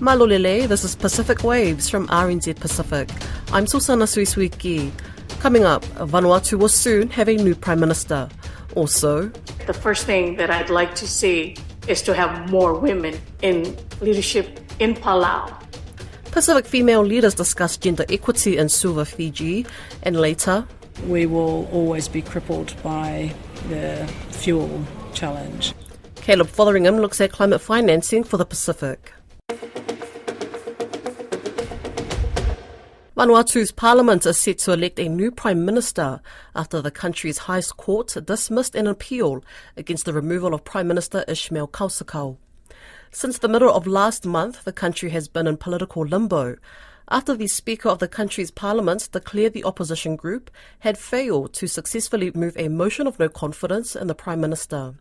Malolele, this is Pacific Waves from RNZ Pacific. I'm Susana Suisuiki. Coming up, Vanuatu will soon have a new Prime Minister. Also, the first thing that I'd like to see is to have more women in leadership in Palau. Pacific female leaders discuss gender equity in Suva, Fiji, and later, we will always be crippled by the fuel challenge. Caleb Fotheringham looks at climate financing for the Pacific. Vanuatu's parliament is set to elect a new Prime Minister after the country's highest court dismissed an appeal against the removal of Prime Minister Ismail Kausakau. Since the middle of last month, the country has been in political limbo after the Speaker of the country's parliament declared the opposition group had failed to successfully move a motion of no confidence in the Prime Minister.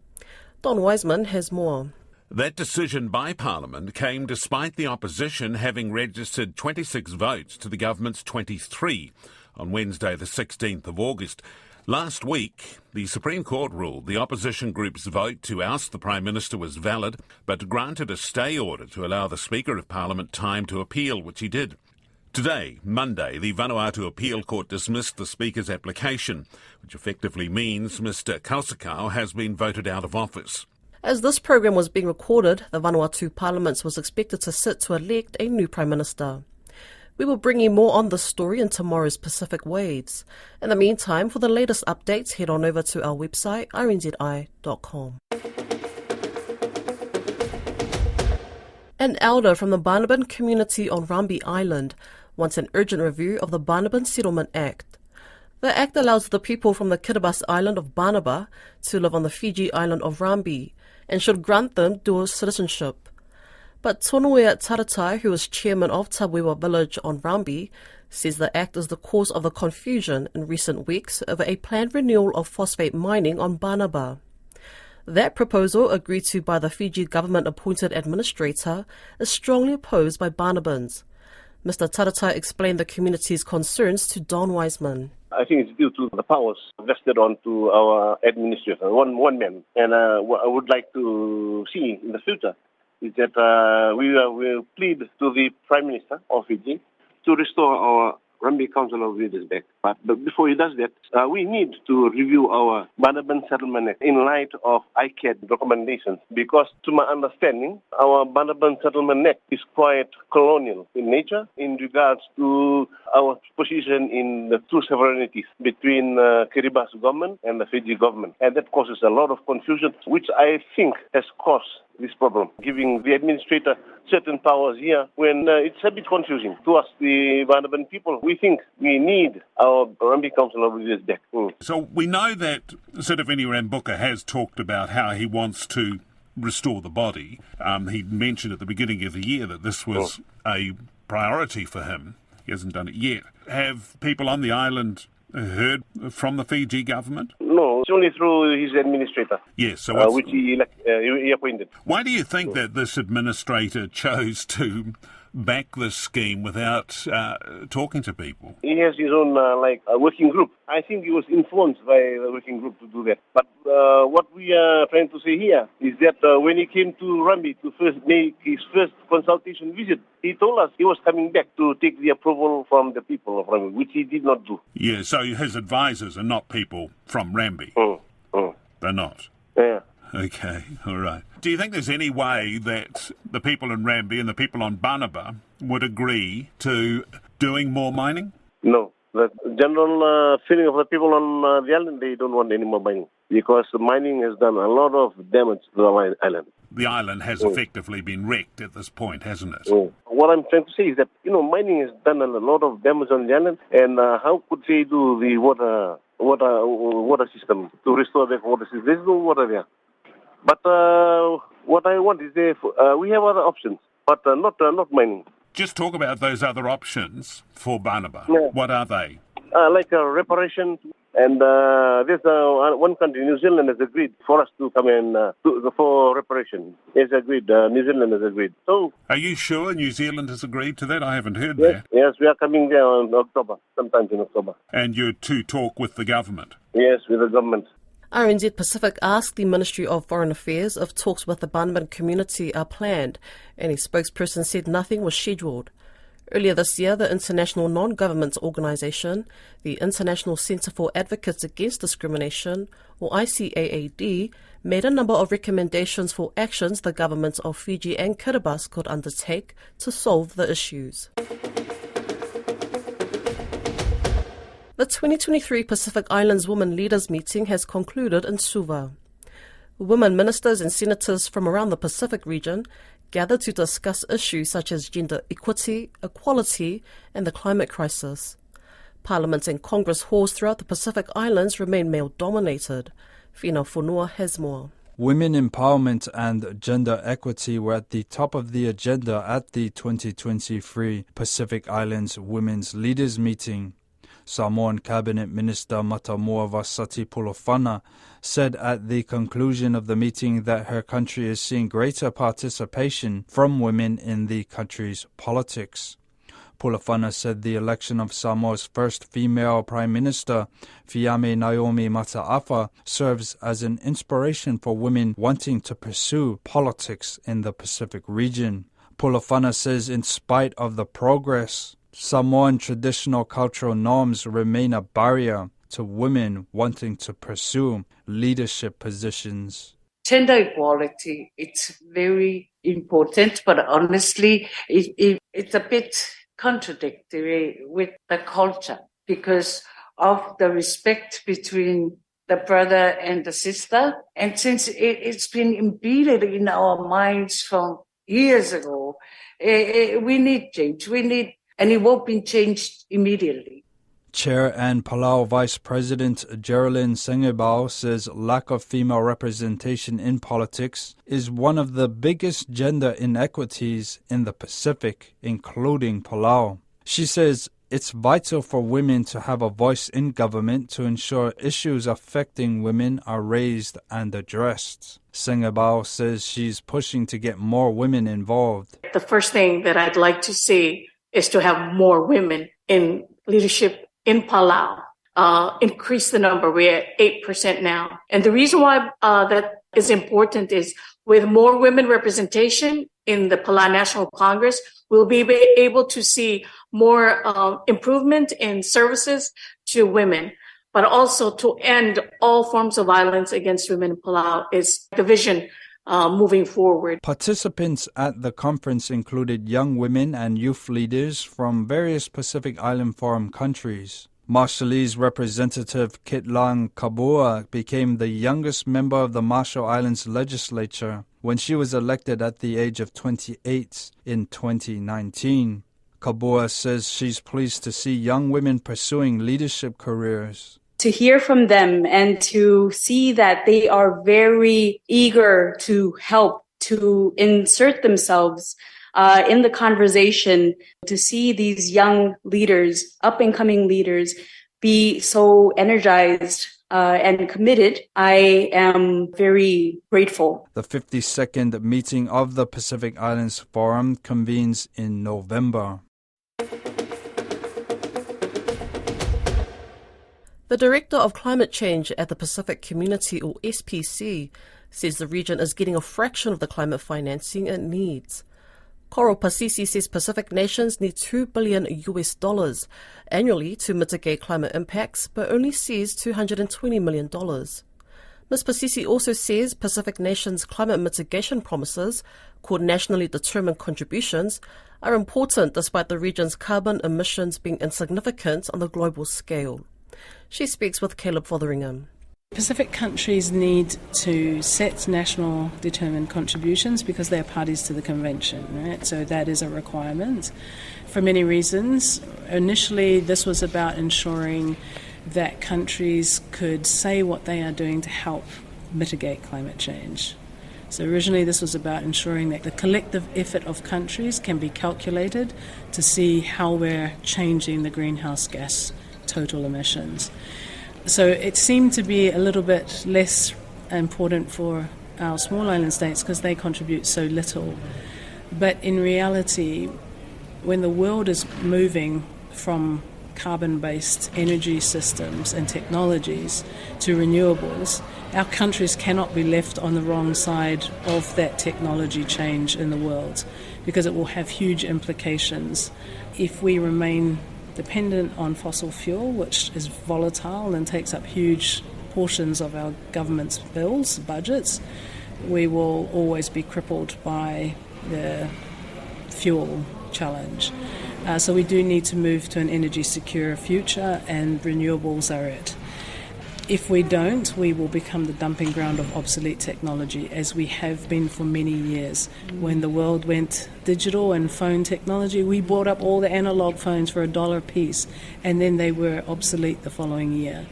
Don Wiseman has more. That decision by Parliament came despite the opposition having registered 26 votes to the government's 23 on Wednesday the 16th of August. Last week, the Supreme Court ruled the opposition group's vote to oust the Prime Minister was valid, but granted a stay order to allow the Speaker of Parliament time to appeal, which he did. Today, Monday, the Vanuatu Appeal Court dismissed the Speaker's application, which effectively means Mr Kausakau has been voted out of office. As this program was being recorded, the Vanuatu Parliament was expected to sit to elect a new Prime Minister. We will bring you more on this story in tomorrow's Pacific Waves. In the meantime, for the latest updates, head on over to our website, rnzi.com. An elder from the Banaban community on Rambi Island wants an urgent review of the Banaban Settlement Act. The act allows the people from the Kiribati island of Banaba to live on the Fiji island of Rambi and should grant them dual citizenship. But Tonuea Taratai, who is chairman of Tawewa village on Rambi, says the act is the cause of the confusion in recent weeks over a planned renewal of phosphate mining on Banaba. That proposal, agreed to by the Fiji government-appointed administrator, is strongly opposed by Banabans. Mr Taratai explained the community's concerns to Don Wiseman. I think it's due to the powers vested onto our administrator, one man. And what I would like to see in the future is that we will plead to the Prime Minister of Fiji to restore our Rambi Council of Leaders back. But before he does that, we need to review our Banaban Settlement Act in light of ICAT recommendations. Because to my understanding, our Banaban Settlement Act is quite colonial in nature in regards to our position in the two sovereignties between Kiribati government and the Fiji government. And that causes a lot of confusion, which I think has caused this problem, giving the administrator certain powers here when it's a bit confusing to us, the Banaban people. We think we need our Rambi Council of Leaders back. So we know that Sitiveni Rambuka has talked about how he wants to restore the body. He mentioned at the beginning of the year that this was a priority for him. He hasn't done it yet. Have people on the island heard from the Fiji government? No, it's only through his administrator. Yes, so which he appointed. Why do you think that this administrator chose to back this scheme without talking to people? He has his own working group. I think he was influenced by the working group to do that. But what we are trying to say here is that when he came to Rambi to first make his first consultation visit, he told us he was coming back to take the approval from the people of Rambi, which he did not do. Yeah, so his advisors are not people from Rambi? They're not? Yeah. Okay, all right. Do you think there's any way that the people in Rambi and the people on Banaba would agree to doing more mining? No. The general feeling of the people on the island, they don't want any more mining because the mining has done a lot of damage to the island. The island has effectively been wrecked at this point, hasn't it? What I'm trying to say is that, mining has done a lot of damage on the island, and how could they do the water system to restore the water system? There's no water there. But what I want is we have other options, but not mining. Just talk about those other options for Banaba. Yeah. What are they? Like a reparation. And there's one country, New Zealand, has agreed for us to come in for reparation. It's agreed. New Zealand has agreed. So, are you sure New Zealand has agreed to that? I haven't heard that. Yes, we are coming there in October, sometimes in October. And you're to talk with the government? Yes, with the government. RNZ Pacific asked the Ministry of Foreign Affairs if talks with the Banaban community are planned, and a spokesperson said nothing was scheduled. Earlier this year, the international non-government organisation, the International Centre for Advocates Against Discrimination, or ICAAD, made a number of recommendations for actions the governments of Fiji and Kiribati could undertake to solve the issues. The 2023 Pacific Islands Women Leaders Meeting has concluded in Suva. Women ministers and senators from around the Pacific region gathered to discuss issues such as gender equity, equality, and the climate crisis. Parliament and Congress halls throughout the Pacific Islands remain male-dominated. Fina Fonua has more. Women empowerment and gender equity were at the top of the agenda at the 2023 Pacific Islands Women's Leaders Meeting. Samoan Cabinet Minister Matamoa Vasati Pulofana said at the conclusion of the meeting that her country is seeing greater participation from women in the country's politics. Pulofana said the election of Samoa's first female Prime Minister, Fiame Naomi Mataafa, serves as an inspiration for women wanting to pursue politics in the Pacific region. Pulofana says in spite of the progress, Samoan traditional cultural norms remain a barrier to women wanting to pursue leadership positions. Gender equality, it's very important, but honestly, it's a bit contradictory with the culture because of the respect between the brother and the sister. And since it's been embedded in our minds from years ago, we need change. And it won't be changed immediately. Chair and Palau Vice President Geraldine Sengebao says lack of female representation in politics is one of the biggest gender inequities in the Pacific, including Palau. She says it's vital for women to have a voice in government to ensure issues affecting women are raised and addressed. Sengebao says she's pushing to get more women involved. The first thing that I'd like to see is to have more women in leadership in Palau. Increase the number. We're at 8% now. And the reason why that is important is with more women representation in the Palau National Congress, we'll be able to see more improvement in services to women, but also to end all forms of violence against women in Palau is the vision moving forward. Participants at the conference included young women and youth leaders from various Pacific Island Forum countries. Marshallese Representative Kitlang Kabua became the youngest member of the Marshall Islands legislature when she was elected at the age of 28 in 2019. Kabua says she's pleased to see young women pursuing leadership careers. To hear from them and to see that they are very eager to help, to insert themselves in the conversation, to see these young leaders, up-and-coming leaders, be so energized and committed, I am very grateful. The 52nd meeting of the Pacific Islands Forum convenes in November. The Director of Climate Change at the Pacific Community, or SPC, says the region is getting a fraction of the climate financing it needs. Coral Pasisi says Pacific nations need $2 billion annually to mitigate climate impacts, but only sees $220 million. Ms. Pasisi also says Pacific nations' climate mitigation promises, called nationally determined contributions, are important despite the region's carbon emissions being insignificant on the global scale. She speaks with Caleb Fotheringham. Pacific countries need to set national determined contributions because they are parties to the convention, right? So that is a requirement for many reasons. Initially, this was about ensuring that countries could say what they are doing to help mitigate climate change. So originally this was about ensuring that the collective effort of countries can be calculated to see how we're changing the greenhouse gas total emissions. So it seemed to be a little bit less important for our small island states because they contribute so little. But in reality, when the world is moving from carbon-based energy systems and technologies to renewables, Our countries cannot be left on the wrong side of that technology change in the world, because it will have huge implications. If we remain dependent on fossil fuel, which is volatile and takes up huge portions of our government's bills, budgets, we will always be crippled by the fuel challenge. So we do need to move to an energy secure future, and renewables are it. If we don't, we will become the dumping ground of obsolete technology, as we have been for many years. When the world went digital and phone technology, we bought up all the analog phones for $1 a piece, and then they were obsolete the following year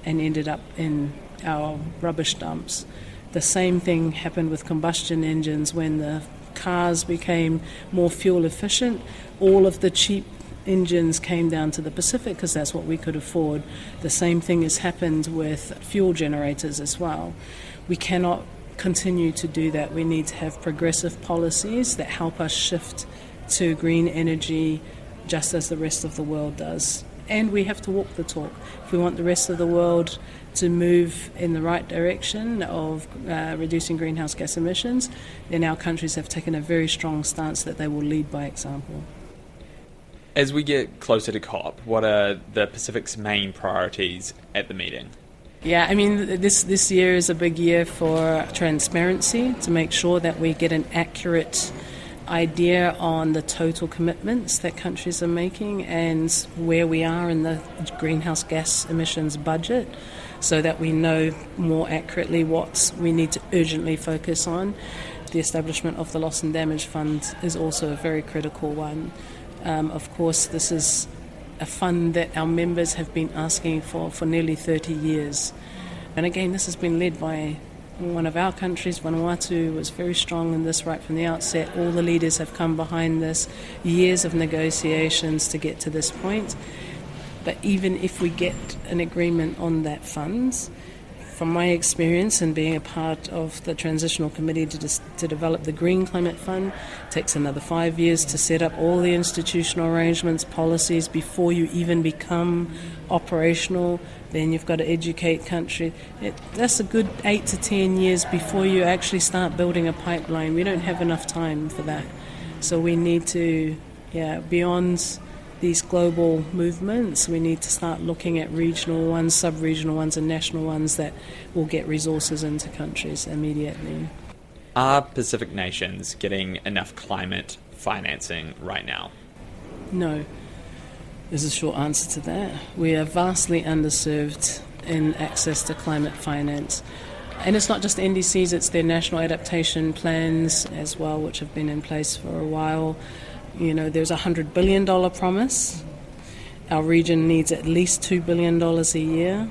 and ended up in our rubbish dumps. The same thing happened with combustion engines. When the cars became more fuel efficient, all of the cheap engines came down to the Pacific because that's what we could afford. The same thing has happened with fuel generators as well. We cannot continue to do that. We need to have progressive policies that help us shift to green energy just as the rest of the world does. And we have to walk the talk. If we want the rest of the world to move in the right direction of reducing greenhouse gas emissions, then our countries have taken a very strong stance that they will lead by example. As we get closer to COP, what are the Pacific's main priorities at the meeting? Yeah, I mean, this year is a big year for transparency, to make sure that we get an accurate idea on the total commitments that countries are making and where we are in the greenhouse gas emissions budget, so that we know more accurately what we need to urgently focus on. The establishment of the Loss and Damage Fund is also a very critical one. Of course, this is a fund that our members have been asking for nearly 30 years. And again, this has been led by one of our countries. Vanuatu was very strong in this right from the outset. All the leaders have come behind this, years of negotiations to get to this point. But even if we get an agreement on that fund, from my experience in being a part of the transitional committee to develop the Green Climate Fund, it takes another 5 years to set up all the institutional arrangements, policies, before you even become operational. Then you've got to educate country. That's a good 8 to 10 years before you actually start building a pipeline. We don't have enough time for that. So we need to, beyond these global movements, we need to start looking at regional ones, sub-regional ones and national ones that will get resources into countries immediately. Are Pacific nations getting enough climate financing right now? No. There's a short answer to that. We are vastly underserved in access to climate finance. And it's not just NDCs, it's their national adaptation plans as well, which have been in place for a while. You know, there's a $100 billion promise. Our region needs at least $2 billion a year.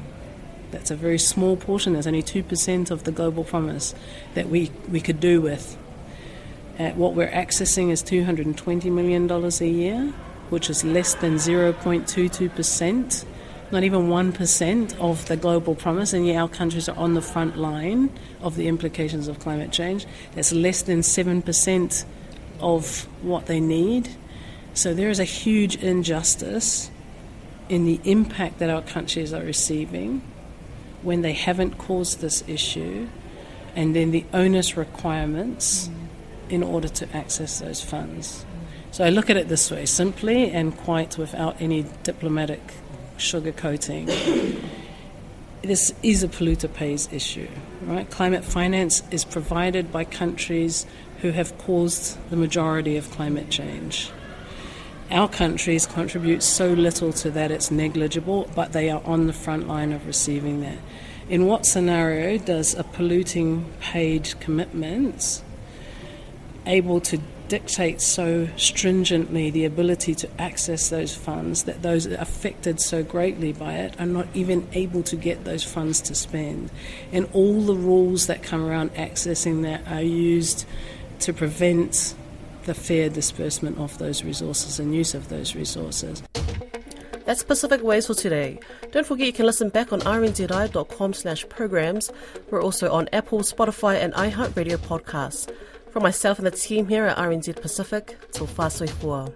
That's a very small portion. There's only 2% of the global promise that we could do with. What we're accessing is $220 million a year, which is less than 0.22%, not even 1% of the global promise, and yet our countries are on the front line of the implications of climate change. That's less than 7% of what they need. So there is a huge injustice in the impact that our countries are receiving when they haven't caused this issue, and then the onus requirements in order to access those funds. So I look at it this way, simply and quite without any diplomatic sugarcoating. This is a polluter pays issue, right? Climate finance is provided by countries who have caused the majority of climate change. Our countries contribute so little to that it's negligible, but they are on the front line of receiving that. In what scenario does a polluting paid commitment able to dictate so stringently the ability to access those funds that those affected so greatly by it are not even able to get those funds to spend? And all the rules that come around accessing that are used to prevent the fair disbursement of those resources and use of those resources. That's Pacific Ways for today. Don't forget you can listen back on rnzi.com/programs. We're also on Apple, Spotify and iHeartRadio podcasts. From myself and the team here at RNZ Pacific, till fa soifua.